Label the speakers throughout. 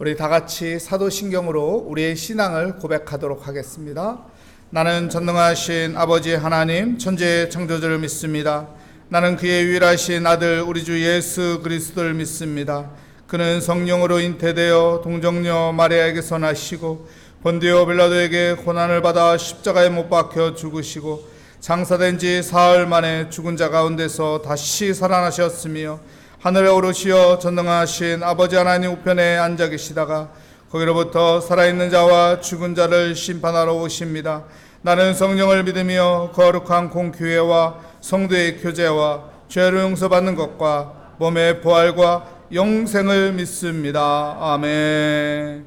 Speaker 1: 우리 다 같이 사도신경으로 우리의 신앙을 고백하도록 하겠습니다. 나는 전능하신 아버지 하나님 천지의 창조주를 믿습니다. 나는 그의 유일하신 아들 우리 주 예수 그리스도를 믿습니다. 그는 성령으로 잉태되어 동정녀 마리아에게서 나시고 본디오 빌라도에게 고난을 받아 십자가에 못 박혀 죽으시고 장사된 지 사흘 만에 죽은 자 가운데서 다시 살아나셨으며 하늘에 오르시어 전능하신 아버지 하나님 우편에 앉아 계시다가 거기로부터 살아있는 자와 죽은 자를 심판하러 오십니다. 나는 성령을 믿으며 거룩한 공교회와 성도의 교제와 죄를 용서받는 것과 몸의 부활과 영생을 믿습니다. 아멘.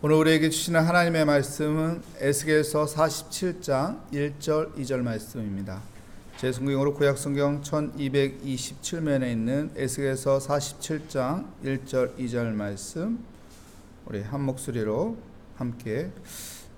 Speaker 1: 오늘 우리에게 주시는 하나님의 말씀은 에스겔서 47장 1절 2절 말씀입니다. 제 성경으로 구약성경 1227면에 있는 에스겔서 47장 1절 2절 말씀 우리 한 목소리로 함께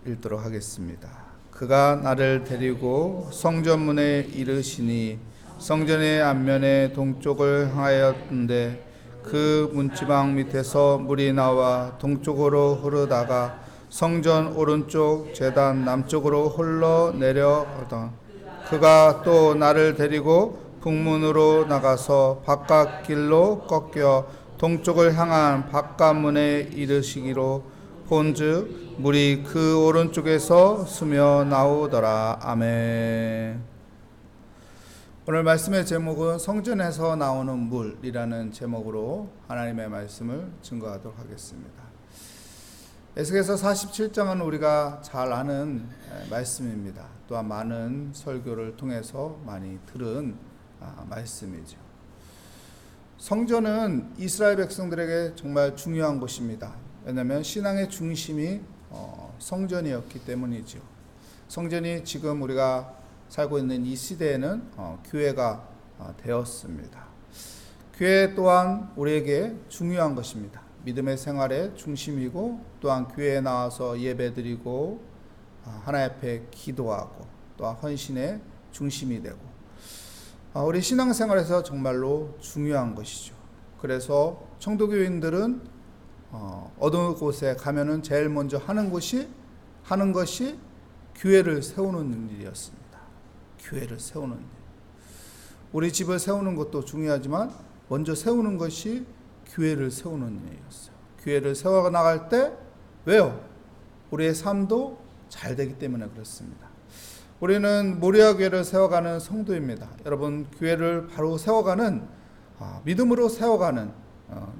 Speaker 1: 읽도록 하겠습니다. 그가 나를 데리고 성전문에 이르시니 성전의 앞면에 동쪽을 향하였는데 그 문지방 밑에서 물이 나와 동쪽으로 흐르다가 성전 오른쪽 제단 남쪽으로 흘러내려가더라. 그가 또 나를 데리고 북문으로 나가서 바깥길로 꺾여 동쪽을 향한 바깥문에 이르시기로 본즉 물이 그 오른쪽에서 스며 나오더라. 아멘. 오늘 말씀의 제목은 성전에서 나오는 물이라는 제목으로 하나님의 말씀을 증거하도록 하겠습니다. 에스겔서 47장은 우리가 잘 아는 말씀입니다. 또한 많은 설교를 통해서 많이 들은 말씀이죠. 성전은 이스라엘 백성들에게 정말 중요한 곳입니다. 왜냐하면 신앙의 중심이 성전이었기 때문이죠. 성전이 지금 우리가 살고 있는 이 시대에는 교회가 되었습니다. 교회 또한 우리에게 중요한 것입니다. 믿음의 생활의 중심이고 또한 교회에 나와서 예배드리고 하나님 앞에 기도하고 또한 헌신의 중심이 되고 우리 신앙생활에서 정말로 중요한 것이죠. 그래서 청도교인들은 어느 곳에 가면은 제일 먼저 하는 것이 교회를 세우는 일이었습니다. 교회를 세우는 일. 우리 집을 세우는 것도 중요하지만 먼저 세우는 것이 교회를 세우는 일이었어요. 교회를 세워 나갈 때 왜요? 우리의 삶도 잘 되기 때문에 그렇습니다. 우리는 모리아 교회를 세워가는 성도입니다. 여러분 교회를 바로 세워가는 믿음으로 세워가는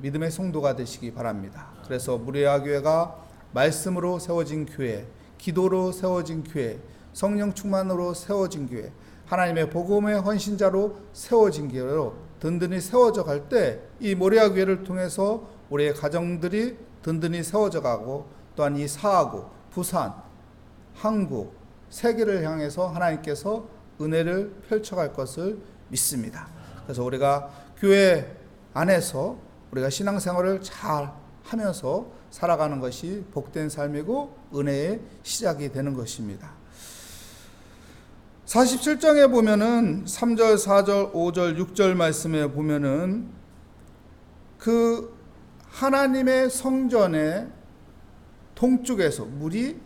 Speaker 1: 믿음의 성도가 되시기 바랍니다. 그래서 모리아 교회가 말씀으로 세워진 교회, 기도로 세워진 교회, 성령 충만으로 세워진 교회, 하나님의 복음의 헌신자로 세워진 교회로 든든히 세워져 갈 때 이 모리아 교회를 통해서 우리의 가정들이 든든히 세워져 가고 또한 이 사하구, 부산, 한국, 세계를 향해서 하나님께서 은혜를 펼쳐갈 것을 믿습니다. 그래서 우리가 교회 안에서 우리가 신앙생활을 잘 하면서 살아가는 것이 복된 삶이고 은혜의 시작이 되는 것입니다. 47장에 보면은 3절, 4절, 5절, 6절 말씀에 보면은 그 하나님의 성전의 동쪽에서 물이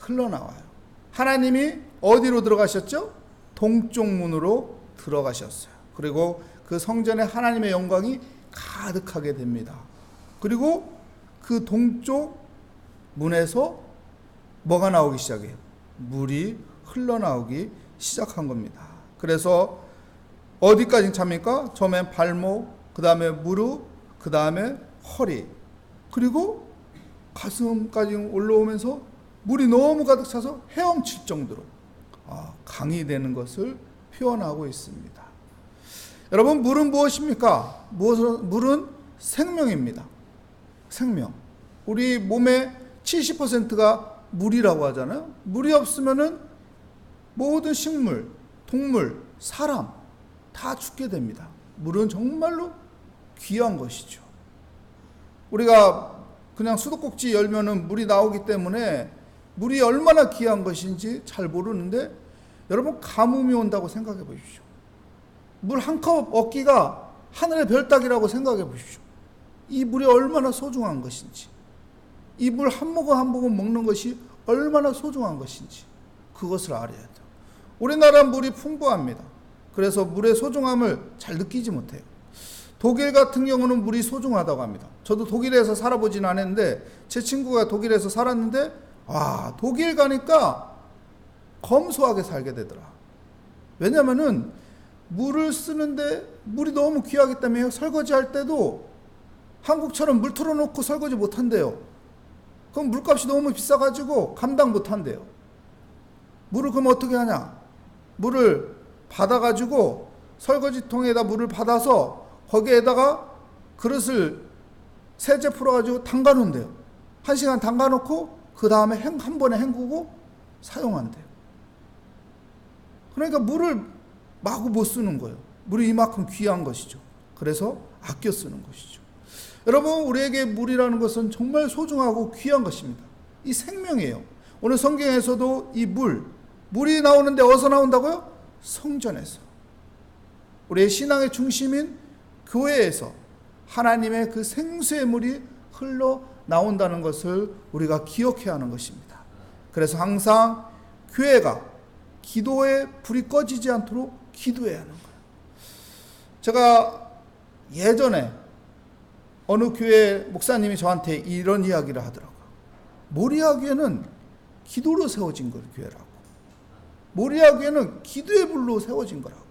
Speaker 1: 흘러나와요. 하나님이 어디로 들어가셨죠? 동쪽 문으로 들어가셨어요. 그리고 그 성전에 하나님의 영광이 가득하게 됩니다. 그리고 그 동쪽 문에서 뭐가 나오기 시작해요? 물이 흘러나오기 시작한 겁니다. 그래서 어디까지 찹니까? 처음엔 발목, 그 다음에 무릎, 그 다음에 허리, 그리고 가슴까지 올라오면서 물이 너무 가득 차서 헤엄칠 정도로 강이 되는 것을 표현하고 있습니다. 여러분 물은 무엇입니까? 물은 생명입니다. 생명. 우리 몸의 70%가 물이라고 하잖아요. 물이 없으면은 모든 식물, 동물, 사람 다 죽게 됩니다. 물은 정말로 귀한 것이죠. 우리가 그냥 수도꼭지 열면은 물이 나오기 때문에 물이 얼마나 귀한 것인지 잘 모르는데 여러분 가뭄이 온다고 생각해 보십시오. 물 한 컵 얻기가 하늘의 별 따기라고 생각해 보십시오. 이 물이 얼마나 소중한 것인지, 이 물 한 모금 한 모금 먹는 것이 얼마나 소중한 것인지 그것을 알아야 돼요. 우리나라 물이 풍부합니다. 그래서 물의 소중함을 잘 느끼지 못해요. 독일 같은 경우는 물이 소중하다고 합니다. 저도 독일에서 살아보진 않았는데 제 친구가 독일에서 살았는데 독일 가니까 검소하게 살게 되더라. 왜냐면은 물을 쓰는데 물이 너무 귀하기 때문에 설거지할 때도 한국처럼 물 틀어놓고 설거지 못한대요. 그럼 물값이 너무 비싸가지고 감당 못한대요. 물을 그럼 어떻게 하냐? 물을 받아가지고 설거지통에다 물을 받아서 거기에다가 그릇을 세제 풀어가지고 담가놓은대요. 1시간 담가놓고 그 다음에 한 번에 헹구고 사용한대요. 그러니까 물을 마구 못 쓰는 거예요. 물이 이만큼 귀한 것이죠. 그래서 아껴 쓰는 것이죠. 여러분, 우리에게 물이라는 것은 정말 소중하고 귀한 것입니다. 이 생명이에요. 오늘 성경에서도 이 물이 나오는데 어디서 나온다고요? 성전에서. 우리의 신앙의 중심인 교회에서 하나님의 그 생수의 물이 흘러나온다는 것을 우리가 기억해야 하는 것입니다. 그래서 항상 교회가 기도의 불이 꺼지지 않도록 기도해야 하는 거예요. 제가 예전에 어느 교회 목사님이 저한테 이런 이야기를 하더라고요. 모리아교회는 기도로 세워진 교회라고. 모리아교회는 기도의 불로 세워진 거라고.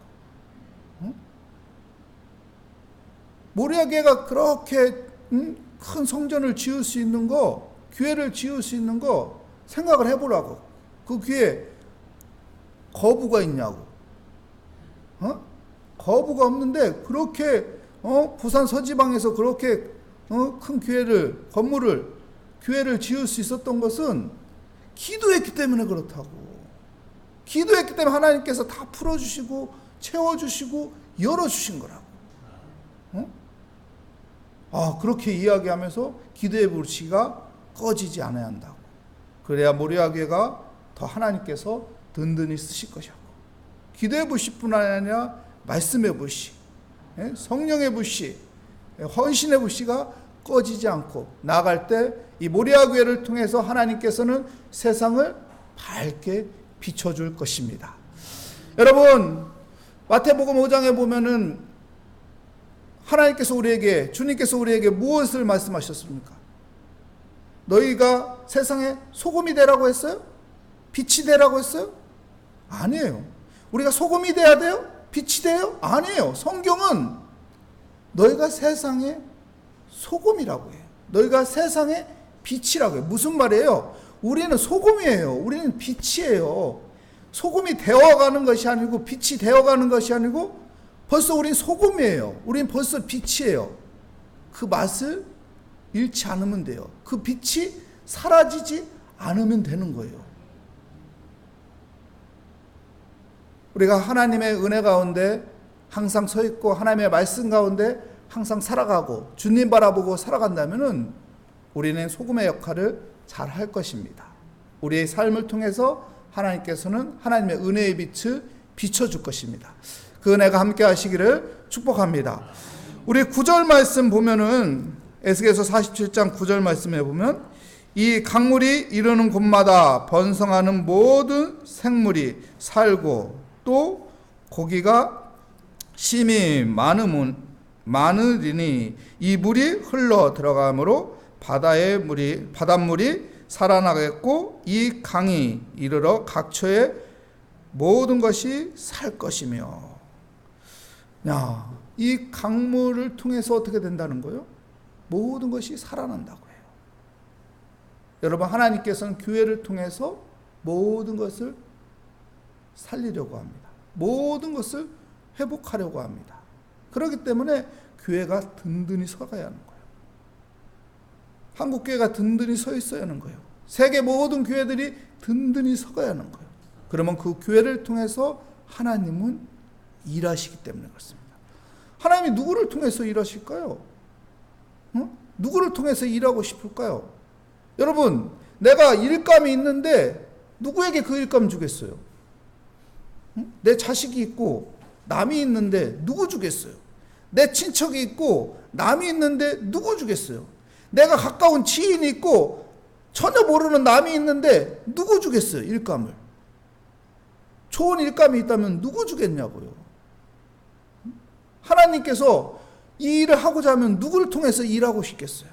Speaker 1: 모리아교회가 그렇게 큰 성전을 지을 수 있는 거, 교회를 지을 수 있는 거 생각을 해보라고. 그 교회에 거부가 있냐고. 거부가 없는데 그렇게 부산 서지방에서 그렇게 큰 교회를 지을 수 있었던 것은 기도했기 때문에 그렇다고. 기도했기 때문에 하나님께서 다 풀어주시고 채워주시고 열어주신 거라고. 그렇게 이야기하면서 기도의 불씨가 꺼지지 않아야 한다고. 그래야 모리아교회가 더 하나님께서 든든히 쓰실 것이고, 기도의 불씨뿐 아니라 말씀의 불씨, 성령의 불씨, 헌신의 불씨가 꺼지지 않고 나아갈 때 이 모리아교회를 통해서 하나님께서는 세상을 밝게 비춰줄 것입니다. 여러분, 마태복음 5장에 보면은 주님께서 우리에게 무엇을 말씀하셨습니까? 너희가 세상에 소금이 되라고 했어요? 빛이 되라고 했어요? 아니에요. 우리가 소금이 돼야 돼요? 빛이 돼요? 아니에요. 성경은 너희가 세상의 소금이라고 해요. 너희가 세상의 빛이라고 해요. 무슨 말이에요? 우리는 소금이에요. 우리는 빛이에요. 소금이 되어가는 것이 아니고 빛이 되어가는 것이 아니고 벌써 우린 소금이에요. 우린 벌써 빛이에요. 그 맛을 잃지 않으면 돼요. 그 빛이 사라지지 않으면 되는 거예요. 우리가 하나님의 은혜 가운데 항상 서 있고 하나님의 말씀 가운데 항상 살아가고 주님 바라보고 살아간다면은 우리는 소금의 역할을 잘 할 것입니다. 우리의 삶을 통해서 하나님께서는 하나님의 은혜의 빛을 비춰줄 것입니다. 그 은혜가 함께 하시기를 축복합니다. 우리 9절 말씀 보면은 에스겔서 47장 9절 말씀에 보면 이 강물이 이르는 곳마다 번성하는 모든 생물이 살고 또 고기가 심히 많으리니 이 물이 흘러 들어가므로 바닷물이 살아나겠고 이 강이 이르러 각처의 모든 것이 살 것이며. 이 강물을 통해서 어떻게 된다는 거예요? 모든 것이 살아난다고 해요. 여러분, 하나님께서는 교회를 통해서 모든 것을 살리려고 합니다. 모든 것을 회복하려고 합니다. 그렇기 때문에 교회가 든든히 서가야 하는 거예요. 한국교회가 든든히 서 있어야 하는 거예요. 세계 모든 교회들이 든든히 서가야 하는 거예요. 그러면 그 교회를 통해서 하나님은 일하시기 때문에 그렇습니다. 하나님이 누구를 통해서 일하실까요? 누구를 통해서 일하고 싶을까요? 여러분, 내가 일감이 있는데 누구에게 그 일감 주겠어요? 내 자식이 있고 남이 있는데 누구 주겠어요? 내 친척이 있고 남이 있는데 누구 주겠어요? 내가 가까운 지인이 있고 전혀 모르는 남이 있는데 누구 주겠어요? 일감을. 좋은 일감이 있다면 누구 주겠냐고요. 하나님께서 이 일을 하고자 하면 누구를 통해서 일하고 싶겠어요?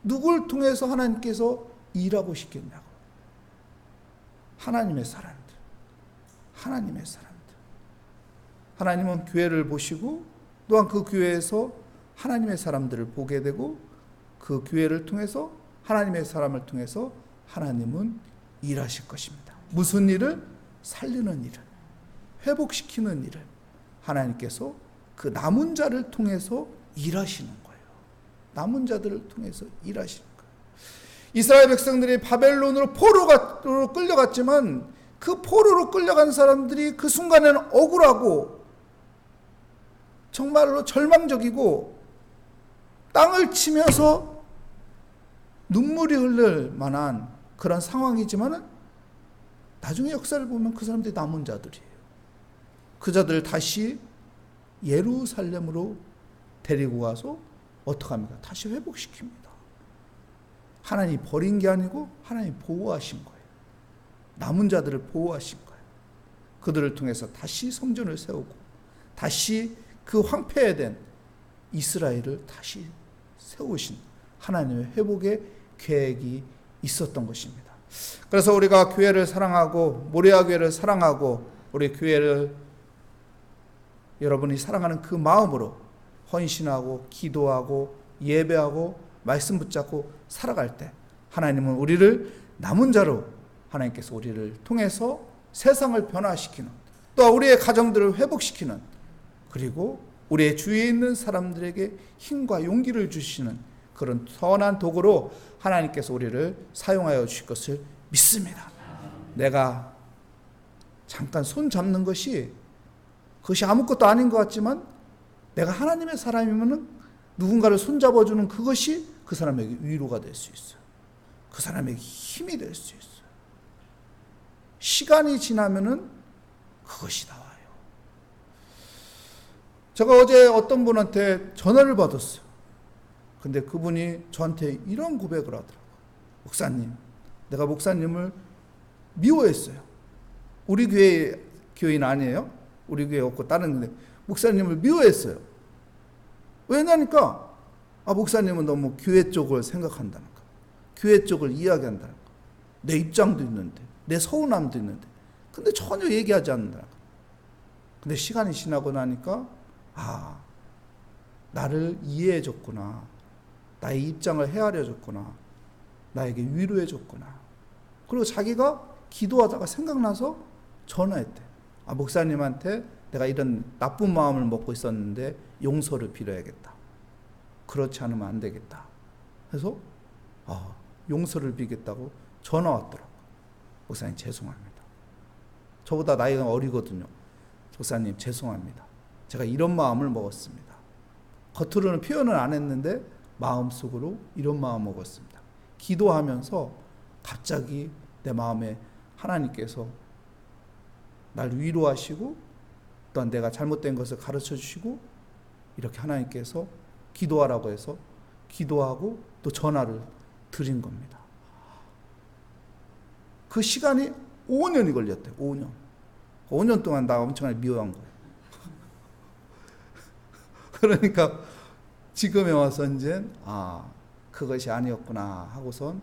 Speaker 1: 누구를 통해서 하나님께서 일하고 싶겠냐고. 하나님의 사람들. 하나님의 사람들. 하나님은 교회를 보시고 또한 그 교회에서 하나님의 사람들을 보게 되고 그 교회를 통해서 하나님의 사람을 통해서 하나님은 일하실 것입니다. 무슨 일을? 살리는 일을, 회복시키는 일을 하나님께서 그 남은 자를 통해서 일하시는 거예요. 남은 자들을 통해서 일하시는 거예요. 이스라엘 백성들이 바벨론으로 포로로 끌려갔지만 그 포로로 끌려간 사람들이 그 순간에는 억울하고 정말로 절망적이고 땅을 치면서 눈물이 흐를 만한 그런 상황이지만은 나중에 역사를 보면 그 사람들이 남은 자들이에요. 그 자들을 다시 예루살렘으로 데리고 가서 어떻게 합니까? 다시 회복시킵니다. 하나님이 버린 게 아니고 하나님이 보호하신 거예요. 남은 자들을 보호하신 거예요. 그들을 통해서 다시 성전을 세우고 다시 그 황폐된 이스라엘을 다시 세우신 하나님의 회복의 계획이 있었던 것입니다. 그래서 우리가 교회를 사랑하고 모리아 교회를 사랑하고 우리 교회를 여러분이 사랑하는 그 마음으로 헌신하고 기도하고 예배하고 말씀 붙잡고 살아갈 때 하나님은 우리를 남은 자로 하나님께서 우리를 통해서 세상을 변화시키는 또 우리의 가정들을 회복시키는 그리고 우리의 주위에 있는 사람들에게 힘과 용기를 주시는 그런 선한 도구로 하나님께서 우리를 사용하여 주실 것을 믿습니다. 내가 잠깐 손 잡는 것이 그것이 아무것도 아닌 것 같지만 내가 하나님의 사람이면 누군가를 손잡아주는 그것이 그 사람에게 위로가 될 수 있어요. 그 사람에게 힘이 될 수 있어요. 시간이 지나면은 그것이 나와요. 제가 어제 어떤 분한테 전화를 받았어요. 근데 그분이 저한테 이런 고백을 하더라고요. 목사님, 내가 목사님을 미워했어요. 우리 교회 교인 아니에요? 우리 교회 없고 다른 데 목사님을 미워했어요. 왜냐니까 목사님은 너무 교회 쪽을 생각한다는 거, 교회 쪽을 이야기한다는 거, 내 입장도 있는데, 내 서운함도 있는데, 근데 전혀 얘기하지 않는다는 거. 근데 시간이 지나고 나니까 나를 이해해줬구나, 나의 입장을 헤아려줬구나, 나에게 위로해줬구나. 그리고 자기가 기도하다가 생각나서 전화했대. 목사님한테 내가 이런 나쁜 마음을 먹고 있었는데 용서를 빌어야겠다. 그렇지 않으면 안 되겠다. 그래서 용서를 빌겠다고 전화 왔더라고. 목사님 죄송합니다. 저보다 나이가 어리거든요. 목사님 죄송합니다. 제가 이런 마음을 먹었습니다. 겉으로는 표현을 안 했는데 마음속으로 이런 마음 먹었습니다. 기도하면서 갑자기 내 마음에 하나님께서 날 위로하시고 또한 내가 잘못된 것을 가르쳐 주시고 이렇게 하나님께서 기도하라고 해서 기도하고 또 전화를 드린 겁니다. 그 시간이 5년이 걸렸대요. 5년 동안 나 엄청나게 미워한 거예요. 그러니까 지금에 와서 이제 그것이 아니었구나 하고선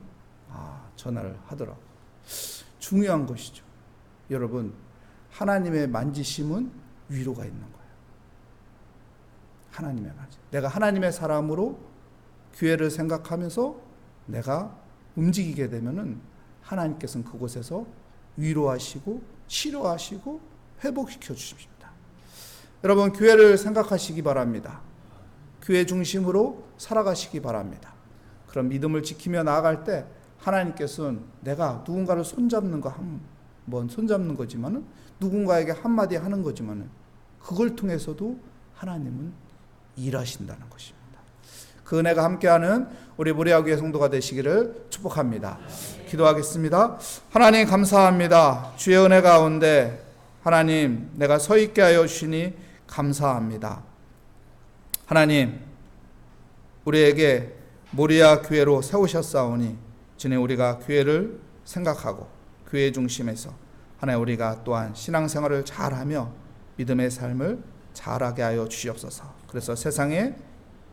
Speaker 1: 전화를 하더라고요. 중요한 것이죠. 여러분, 하나님의 만지심은 위로가 있는 거예요. 하나님의 만지심. 내가 하나님의 사람으로 교회를 생각하면서 내가 움직이게 되면은 하나님께서는 그곳에서 위로하시고 치료하시고 회복시켜 주십니다. 여러분, 교회를 생각하시기 바랍니다. 교회 중심으로 살아가시기 바랍니다. 그런 믿음을 지키며 나아갈 때 하나님께서는 내가 누군가를 손잡는 거 한번 손잡는 거지만은 누군가에게 한마디 하는 거지만은 그걸 통해서도 하나님은 일하신다는 것입니다. 그 은혜가 함께하는 우리 모리아교회 성도가 되시기를 축복합니다. 기도하겠습니다. 하나님 감사합니다. 주의 은혜 가운데 하나님 내가 서 있게 하여 주시니 감사합니다. 하나님, 우리에게 모리아 교회로 세우셨사오니 주님, 우리가 교회를 생각하고 교회 중심에서 하나님, 우리가 또한 신앙생활을 잘하며 믿음의 삶을 잘하게 하여 주시옵소서. 그래서 세상의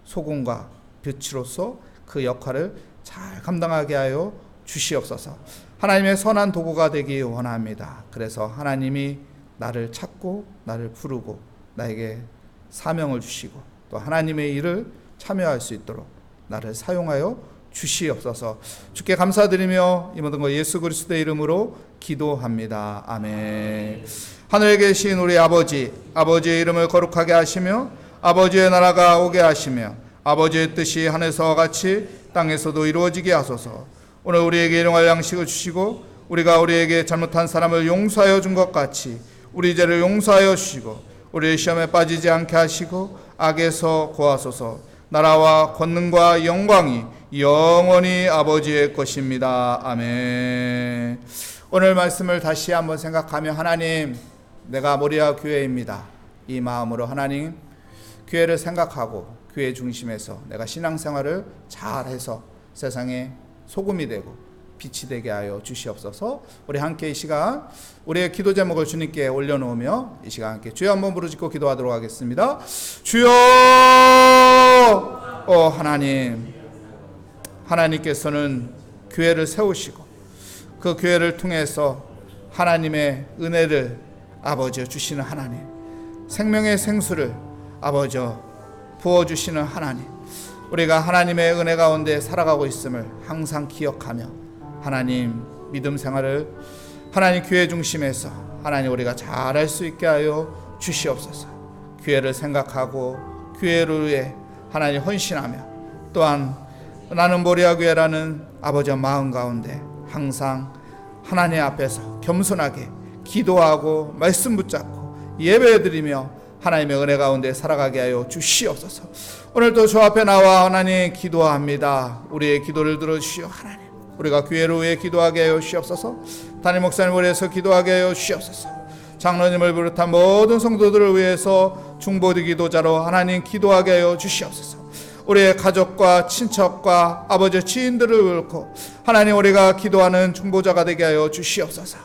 Speaker 1: 소금과 빛으로서 그 역할을 잘 감당하게 하여 주시옵소서. 하나님의 선한 도구가 되기 원합니다. 그래서 하나님이 나를 찾고 나를 부르고 나에게 사명을 주시고 또 하나님의 일을 참여할 수 있도록 나를 사용하여 주시옵소서. 주께 감사드리며 이 모든 것 예수 그리스도의 이름으로 기도합니다. 아멘. 하늘에 계신 우리 아버지, 아버지의 이름을 거룩하게 하시며 아버지의 나라가 오게 하시며 아버지의 뜻이 하늘에서와 같이 땅에서도 이루어지게 하소서. 오늘 우리에게 일용할 양식을 주시고 우리가 우리에게 잘못한 사람을 용서하여 준 것 같이 우리 죄를 용서하여 주시고 우리의 시험에 빠지지 않게 하시고 악에서 구하소서. 나라와 권능과 영광이 영원히 아버지의 것입니다. 아멘. 오늘 말씀을 다시 한번 생각하며 하나님, 내가 모리아 교회입니다. 이 마음으로 하나님, 교회를 생각하고 교회 중심에서 내가 신앙생활을 잘해서 세상에 소금이 되고 빛이 되게 하여 주시옵소서. 우리 함께 이 시간 우리의 기도 제목을 주님께 올려놓으며 이 시간 함께 주여 한번 부르짖고 기도하도록 하겠습니다. 주여! 하나님, 하나님께서는 교회를 세우시고 그 교회를 통해서 하나님의 은혜를 아버지 주시는 하나님, 생명의 생수를 아버지 부어주시는 하나님, 우리가 하나님의 은혜 가운데 살아가고 있음을 항상 기억하며 하나님 믿음 생활을 하나님 교회 중심에서 하나님 우리가 잘할 수 있게 하여 주시옵소서. 교회를 생각하고 교회를 위해 하나님 헌신하며 또한 나는 모리아 교회라는 아버지의 마음 가운데 항상 하나님 앞에서 겸손하게 기도하고 말씀 붙잡고 예배드리며 하나님의 은혜 가운데 살아가게 하여 주시옵소서. 오늘도 주 앞에 나와 하나님 기도합니다. 우리의 기도를 들어주시오. 하나님, 우리가 교회를 위해 기도하게 하여 주시옵소서. 담임 목사님을 위해서 기도하게 하여 주시옵소서. 장로님을 비롯한 모든 성도들을 위해서 중보드 기도자로 하나님 기도하게 하여 주시옵소서. 우리의 가족과 친척과 아버지 지인들을 위하여 하나님 우리가 기도하는 중보자가 되게 하여 주시옵소서.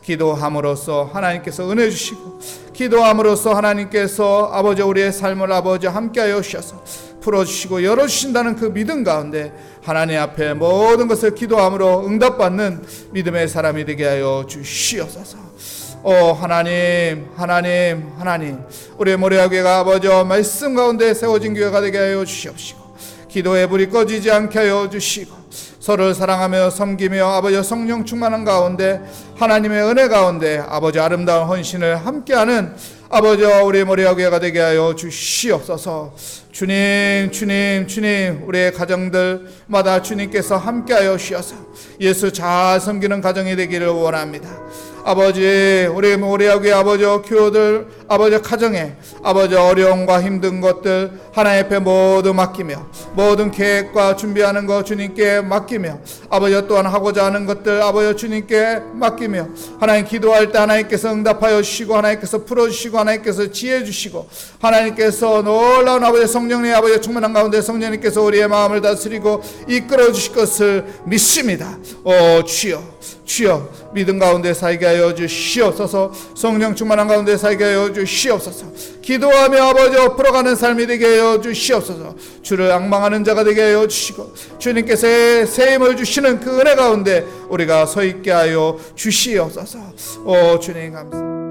Speaker 1: 기도함으로써 하나님께서 은혜 주시고 기도함으로써 하나님께서 아버지 우리의 삶을 아버지 함께하여 주셔서 풀어주시고 열어주신다는 그 믿음 가운데 하나님 앞에 모든 것을 기도함으로 응답받는 믿음의 사람이 되게 하여 주시옵소서. 하나님, 하나님, 하나님, 우리의 모리아 교회가 아버지 말씀 가운데 세워진 교회가 되게 하여 주시옵시고 기도의 불이 꺼지지 않게 하여 주시고 서로를 사랑하며 섬기며 아버지 성령 충만한 가운데 하나님의 은혜 가운데 아버지 아름다운 헌신을 함께하는 아버지 우리 모리아 교회가 되게 하여 주시옵소서. 주님, 주님, 주님, 우리의 가정들마다 주님께서 함께하여 주셔서 예수 잘 섬기는 가정이 되기를 원합니다. 아버지, 우리 모리아 교회 아버지 교우들 아버지 가정에 아버지 어려움과 힘든 것들 하나님 앞에 모두 맡기며 모든 계획과 준비하는 것 주님께 맡기며 아버지 또한 하고자 하는 것들 아버지 주님께 맡기며 하나님 기도할 때 하나님께서 응답하여 주시고 하나님께서 풀어주시고 하나님께서 지혜 주시고 하나님께서 놀라운 아버지 성령의 아버지 충만한 가운데 성령님께서 우리의 마음을 다스리고 이끌어 주실 것을 믿습니다. 주여, 주여, 믿음 가운데 살게 하여 주시옵소서. 성령 충만한 가운데 살게 하여 주시옵소서. 기도하며 아버지 풀어가는 삶이 되게 하여 주시옵소서. 주를 앙망하는 자가 되게 하여 주시고 주님께서 새 힘을 주시는 그 은혜 가운데 우리가 서 있게 하여 주시옵소서. 주님 감사합니다.